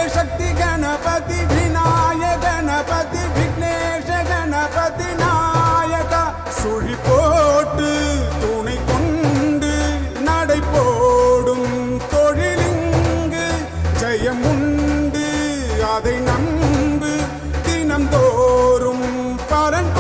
शक्ति गणपति विनायक गणपति विघ्नेश गणपति नायक सुழி போட்டு துணை கொண்டு நடை போடும் தொழிலிங்கு ஜெயமுண்டு அதை நம்பு தினந்தோறும் பரன்